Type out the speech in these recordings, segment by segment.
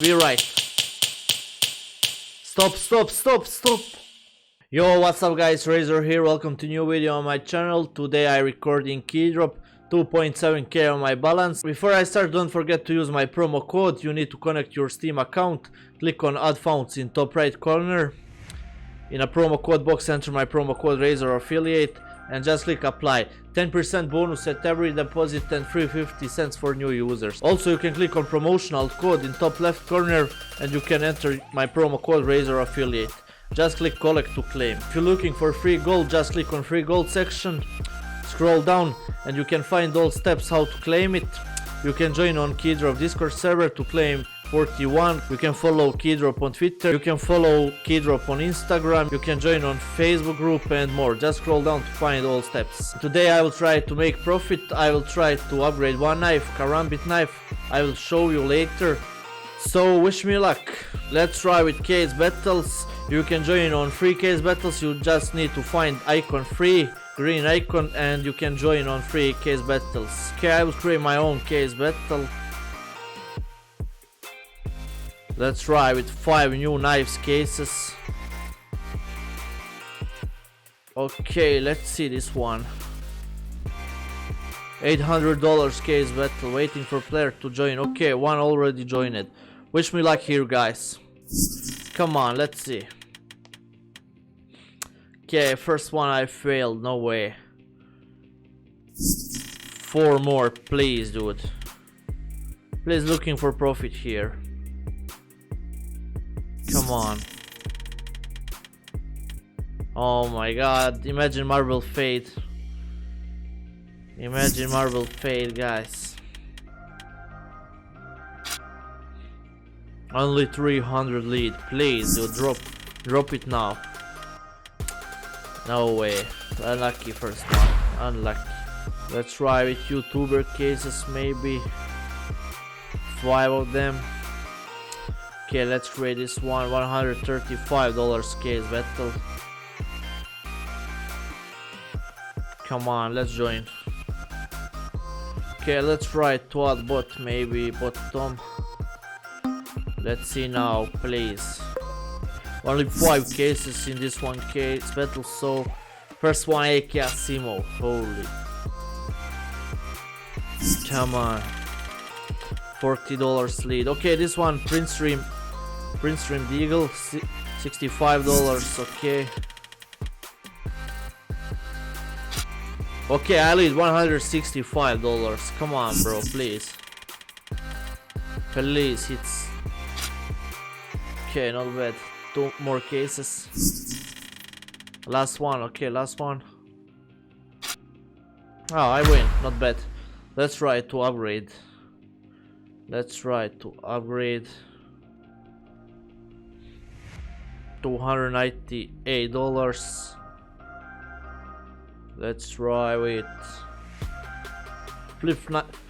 Be right. Stop. Yo, what's up guys, Razor here, welcome to new video on my channel. Today I recording Keydrop, 2.7k on my balance. Before I start, don't forget to use my promo code. You need to connect your Steam account, click on add funds in top right corner. In a promo code box, enter my promo code Razor Affiliate and just click apply. 10% bonus at every deposit and free 50 cents for new users. Also, you can click on promotional code in top left corner and you can enter my promo code Razor Affiliate. Just click collect to claim. If you're looking for free gold, just click on free gold section, scroll down and you can find all steps how to claim it. You can join on Keydrop Discord server to claim 41. You can follow Keydrop on Twitter, you can follow Keydrop on Instagram, you can join on Facebook group and more. Just scroll down to find all steps. Today I will try to make profit. I will try to upgrade one knife, karambit knife. I will show you later. So wish me luck. Let's try with case battles. You can join on free case battles. You just need to find icon free, green icon, and you can join on free case battles. Okay, I will create my own case battle. Let's try with 5 new knives cases. Okay, let's see this one. $800 case battle, waiting for player to join. Okay, one already joined. Wish me luck here, guys. Come on, let's see. Okay, first one I failed, no way. 4 more, please, dude. Please, looking for profit here. Come on. Oh my god, imagine Marble Fade. Imagine Marble Fade, guys. Only 300 lead, please, dude, drop it now. No way. Unlucky first one. Unlucky. Let's try with YouTuber cases, maybe 5 of them. Okay, let's create this one. $135 case battle. Come on, let's join. Okay, let's try to add bot, maybe bottom. Let's see now, please. Only 5 cases in this one case battle, so first one AK Asimo. Holy. Come on. $40 lead. Okay, this one Prince Stream Deagle, $65. Okay. Okay, I lead $165. Come on, bro, please. Please, hits. Okay, not bad. 2 more cases. Last one. Okay, last one. Oh, I win. Not bad. Let's try to upgrade. Let's try to upgrade. $298. Let's try with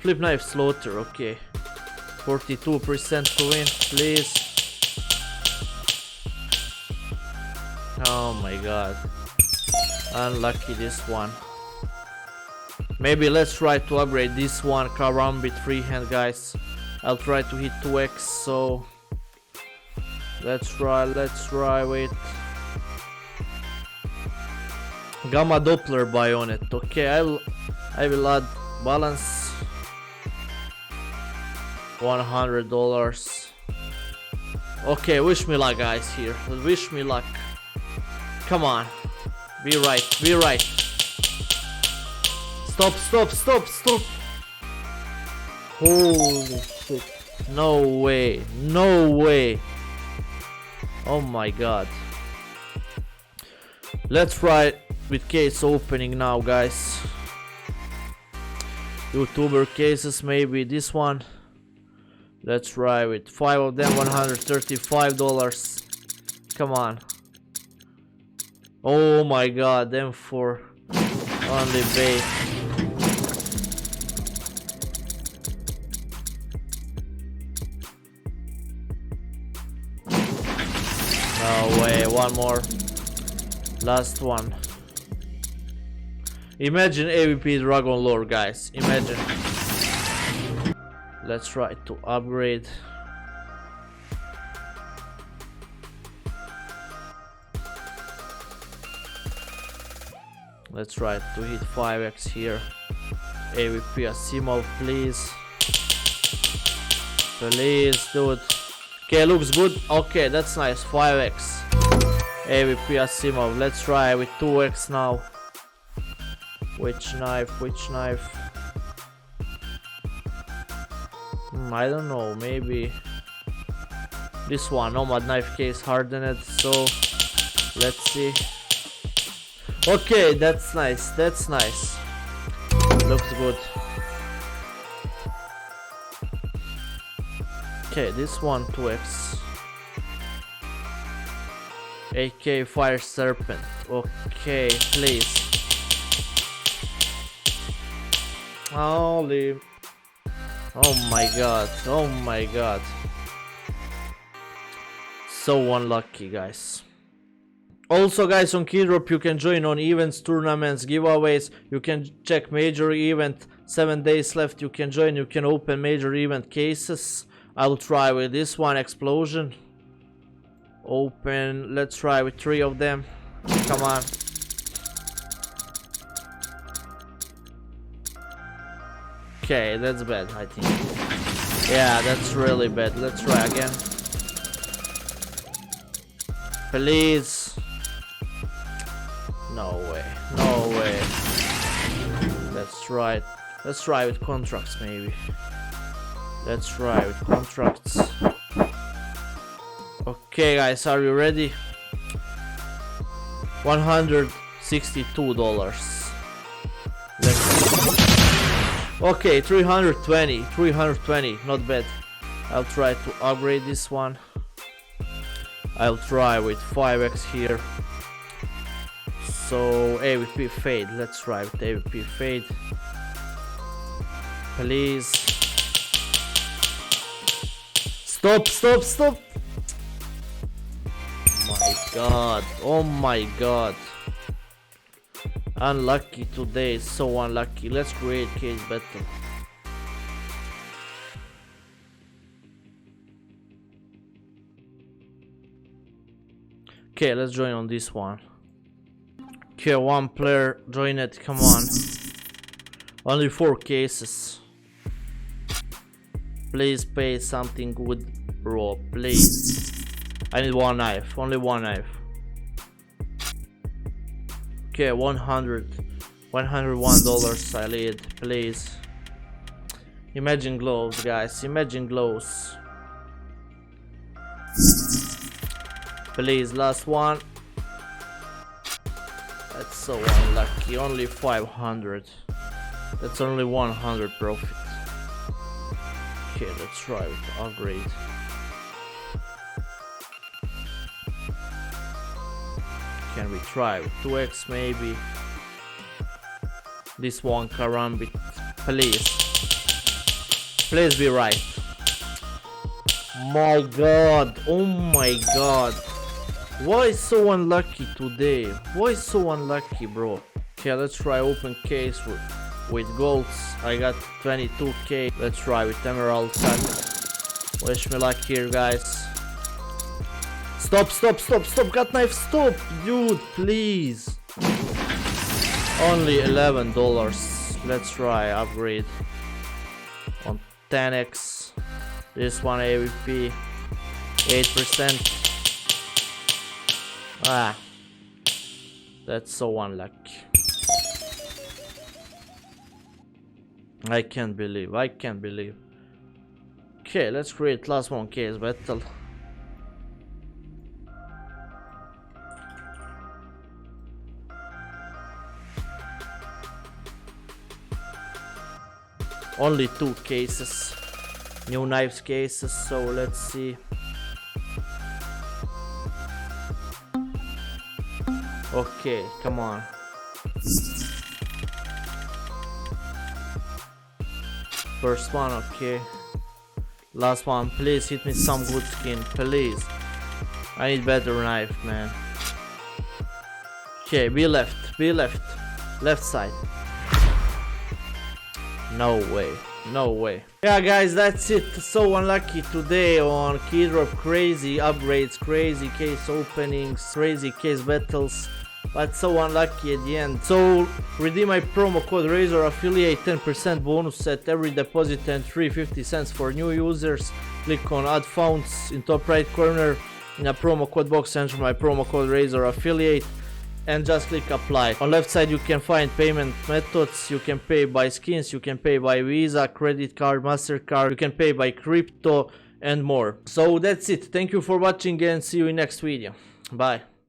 flip knife slaughter. Okay, 42% to win, please. Oh my god, unlucky this one. Maybe let's try to upgrade this one, karambit freehand, guys. I'll try to hit 2x, so let's try with Gamma Doppler bayonet. Okay, I will add balance. $100. Okay, wish me luck, guys, here. Wish me luck. Come on. Be right. Stop. Holy shit. No way. Oh my god. Let's try with case opening now, guys. YouTuber cases, maybe this one. Let's try with 5 of them, $135. Come on. Oh my god, them 4 only bait. No way, one more. Last one. Imagine AVP Dragon Lore, guys. Imagine. Let's try to upgrade. Let's try to hit 5x here. AVP Asimov, please. Please, dude. Okay, looks good. Okay, that's nice. 5x. AVP Asimov. Let's try with 2x now. Which knife? Which knife? I don't know. Maybe this one. Nomad knife case hardened. So let's see. Okay, that's nice. That's nice. Looks good. Okay, this one 2x. AK Fire Serpent. Okay, please. Holy. Oh my god. Oh my god. So unlucky, guys. Also, guys, on Keydrop you can join on events, tournaments, giveaways. You can check major event. 7 days left. You can join. You can open major event cases. I'll try with this one. Explosion. Open. Let's try with 3 of them. Come on. Okay, that's bad, I think. Yeah, that's really bad. Let's try again. Please. No way. No way. Let's try. Let's try with contracts, maybe. Let's try with contracts. Okay, guys, are you ready? $162. Okay, 320. 320, not bad. I'll try to upgrade this one. I'll try with 5x here. So AVP fade. Let's try with AVP fade. Please. Stop, stop, stop. My god. Oh my god. Unlucky today. So unlucky. Let's create case battle. Okay, let's join on this one. Okay, 1 player, join it, come on. Only 4 cases. Please pay something good, bro, please. I need 1 knife, only 1 knife. Okay, $101 I need, please. Imagine gloves, guys, imagine gloves. Please, last one. That's so unlucky, only 500. That's only 100 profit. Okay, let's try with the upgrade. Can we try with 2x maybe? This one karambit, please. Please be right. My god, oh my god. Why so unlucky today? Why so unlucky, bro? Okay, let's try open case with golds. I got 22k. Let's try with emerald cut. Wish me luck here, guys. Stop, stop, stop, stop. Got knife, stop, dude, please. Only $11. Let's try upgrade on 10x. This one AVP 8%. Ah, that's so unlucky. I can't believe. I can't believe. Okay, let's create last one case battle. Only 2 cases, new knives cases, so let's see. Okay, come on. First one, okay. Last one, please hit me some good skin, please. I need better knife, man. Okay, be left, left side. No way, no way. Yeah, guys, that's it. So unlucky today on Keydrop. Crazy upgrades, crazy case openings, crazy case battles. but so unlucky at the end. So redeem my promo code Razor Affiliate, 10% bonus at every deposit and 350 cents for new users. Click on add funds in top right corner in a promo code box, enter my promo code Razor Affiliate and just click apply. On left side you can find payment methods. You can pay by skins, you can pay by Visa, credit card, MasterCard, you can pay by crypto and more. So that's it. Thank you for watching and see you in next video. Bye.